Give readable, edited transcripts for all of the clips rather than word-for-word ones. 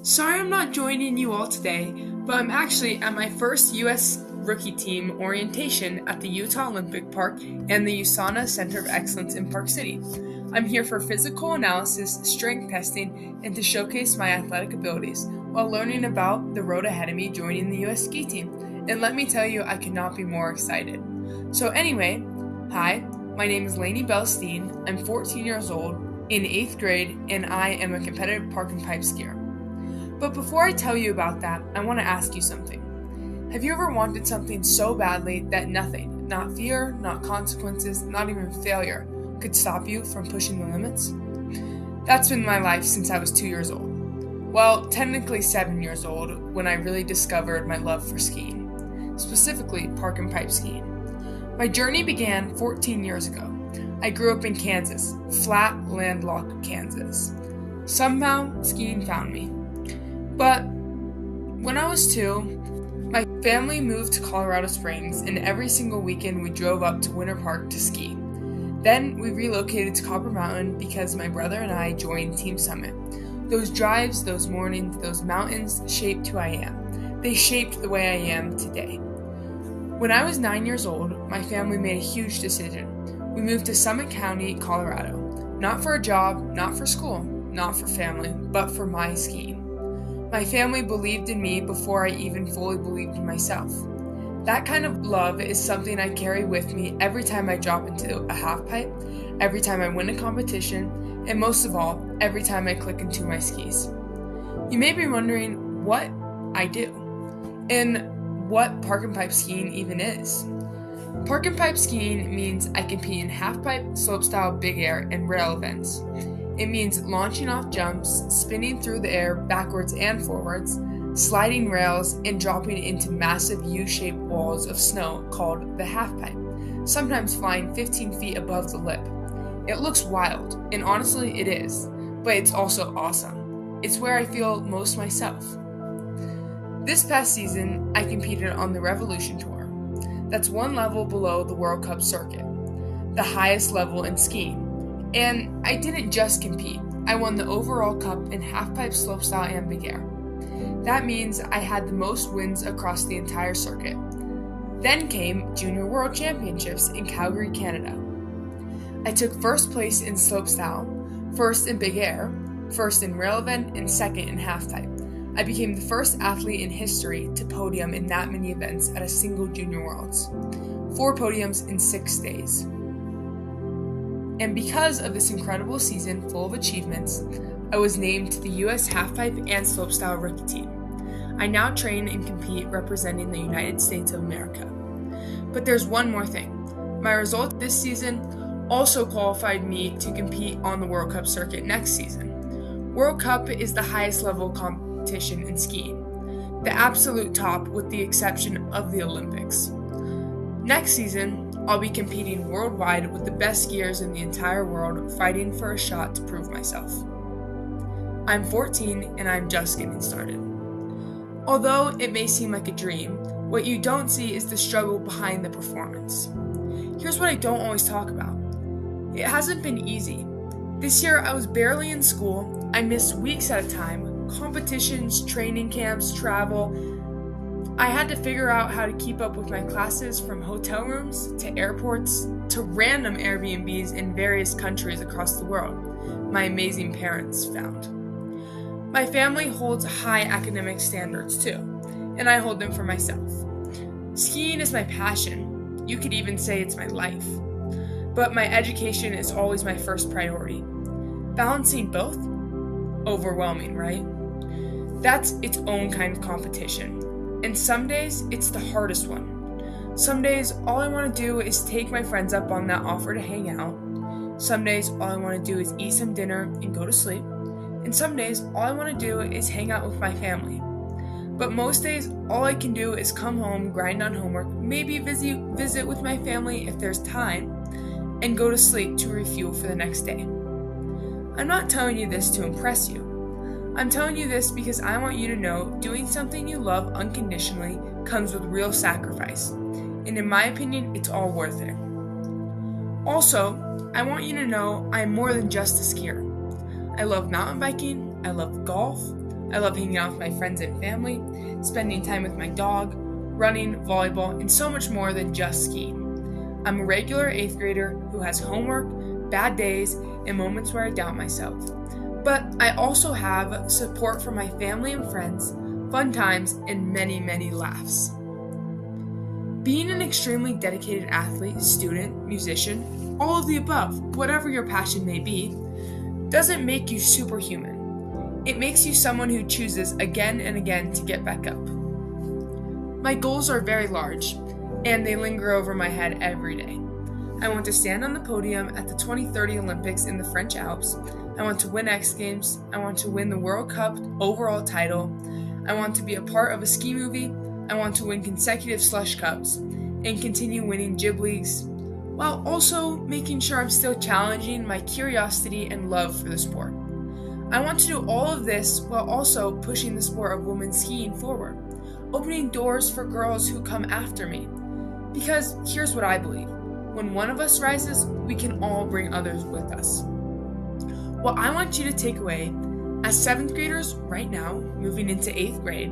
Sorry I'm not joining you all today, but I'm actually at my first U.S. rookie team orientation at the Utah Olympic Park and the USANA Center of Excellence in Park City. I'm here for physical analysis, strength testing, and to showcase my athletic abilities while learning about the road ahead of me joining the U.S. ski team. And let me tell you, I could not be more excited. So anyway, hi, my name is Lainey Steen. I'm 14 years old, in 8th grade, and I am a competitive park and pipe skier. But before I tell you about that, I want to ask you something. Have you ever wanted something so badly that nothing, not fear, not consequences, not even failure, could stop you from pushing the limits? That's been my life since I was 2 years old. Well, technically 7 years old when I really discovered my love for skiing, specifically park and pipe skiing. My journey began 14 years ago. I grew up in Kansas, flat, landlocked Kansas. Somehow, skiing found me. But when I was 2, my family moved to Colorado Springs, and every single weekend we drove up to Winter Park to ski. Then we relocated to Copper Mountain because my brother and I joined Team Summit. Those drives, those mornings, those mountains shaped who I am. They shaped the way I am today. When I was 9 years old, my family made a huge decision. We moved to Summit County, Colorado. Not for a job, not for school, not for family, but for my skiing. My family believed in me before I even fully believed in myself. That kind of love is something I carry with me every time I drop into a half pipe, every time I win a competition, and most of all, every time I click into my skis. You may be wondering what I do, and what park and pipe skiing even is. Park and pipe skiing means I compete in half pipe, slopestyle, big air, and rail events. It means launching off jumps, spinning through the air backwards and forwards, sliding rails, and dropping into massive U-shaped walls of snow called the half pipe, sometimes flying 15 feet above the lip. It looks wild, and honestly it is, but it's also awesome. It's where I feel most myself. This past season, I competed on the Revolution Tour. That's one level below the World Cup circuit, the highest level in skiing. And I didn't just compete. I won the overall cup in halfpipe, slopestyle, and big air. That means I had the most wins across the entire circuit. Then came Junior World Championships in Calgary, Canada. I took first place in slopestyle, first in big air, first in rail event, and second in halfpipe. I became the first athlete in history to podium in that many events at a single Junior Worlds. 4 podiums in 6 days. And because of this incredible season full of achievements, I was named to the U.S. Halfpipe and Slopestyle rookie team. I now train and compete representing the United States of America. But there's one more thing. My results this season also qualified me to compete on the World Cup circuit next season. World Cup is the highest level competition in skiing, the absolute top with the exception of the Olympics. Next season, I'll be competing worldwide with the best skiers in the entire world, fighting for a shot to prove myself. I'm 14 and I'm just getting started. Although it may seem like a dream, what you don't see is the struggle behind the performance. Here's what I don't always talk about. It hasn't been easy. This year I was barely in school, I missed weeks at a time, competitions, training camps, travel. I had to figure out how to keep up with my classes from hotel rooms to airports to random Airbnbs in various countries across the world my amazing parents found. My family holds high academic standards too, and I hold them for myself. Skiing is my passion. You could even say it's my life. But my education is always my first priority. Balancing both? Overwhelming, right? That's its own kind of competition. And some days, it's the hardest one. Some days, all I want to do is take my friends up on that offer to hang out. Some days, all I want to do is eat some dinner and go to sleep. And some days, all I want to do is hang out with my family. But most days, all I can do is come home, grind on homework, maybe visit with my family if there's time, and go to sleep to refuel for the next day. I'm not telling you this to impress you. I'm telling you this because I want you to know doing something you love unconditionally comes with real sacrifice. And in my opinion, it's all worth it. Also, I want you to know I'm more than just a skier. I love mountain biking, I love golf, I love hanging out with my friends and family, spending time with my dog, running, volleyball, and so much more than just skiing. I'm a regular 8th grader who has homework, bad days, and moments where I doubt myself. But I also have support from my family and friends, fun times, and many, many laughs. Being an extremely dedicated athlete, student, musician, all of the above, whatever your passion may be, doesn't make you superhuman. It makes you someone who chooses again and again to get back up. My goals are very large, and they linger over my head every day. I want to stand on the podium at the 2030 Olympics in the French Alps. I want to win X Games. I want to win the World Cup overall title. I want to be a part of a ski movie. I want to win consecutive slush cups and continue winning Jib Leagues, while also making sure I'm still challenging my curiosity and love for the sport. I want to do all of this while also pushing the sport of women's skiing forward, opening doors for girls who come after me. Because here's what I believe. When one of us rises, we can all bring others with us. What I want you to take away as 7th graders right now, moving into 8th grade,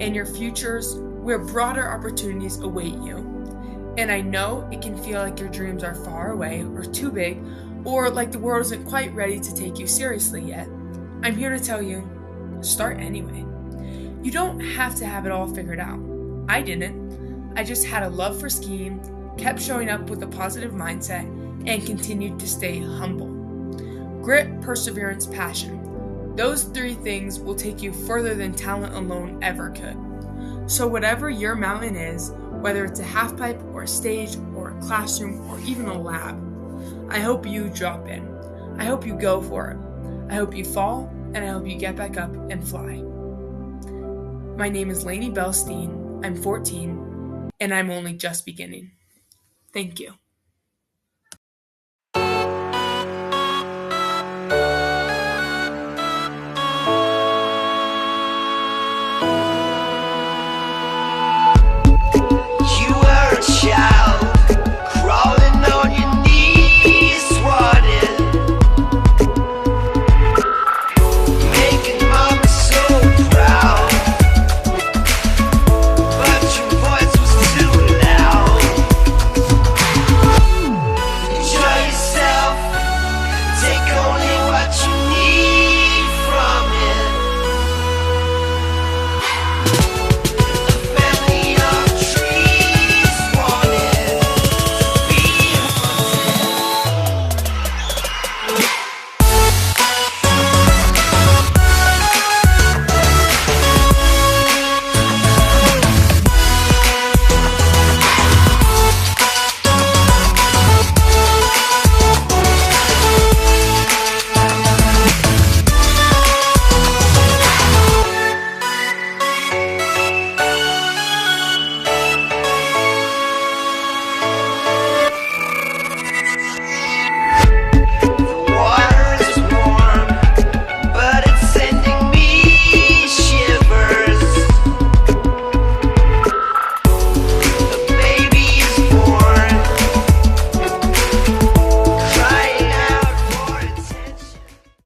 and your futures where broader opportunities await you. And I know it can feel like your dreams are far away or too big, or like the world isn't quite ready to take you seriously yet. I'm here to tell you, start anyway. You don't have to have it all figured out. I didn't. I just had a love for skiing, kept showing up with a positive mindset, and continued to stay humble. Grit, perseverance, passion. Those 3 things will take you further than talent alone ever could. So whatever your mountain is, whether it's a halfpipe or a stage or a classroom or even a lab, I hope you drop in. I hope you go for it. I hope you fall, and I hope you get back up and fly. My name is Lainey Steen. I'm 14. And I'm only just beginning. Thank you.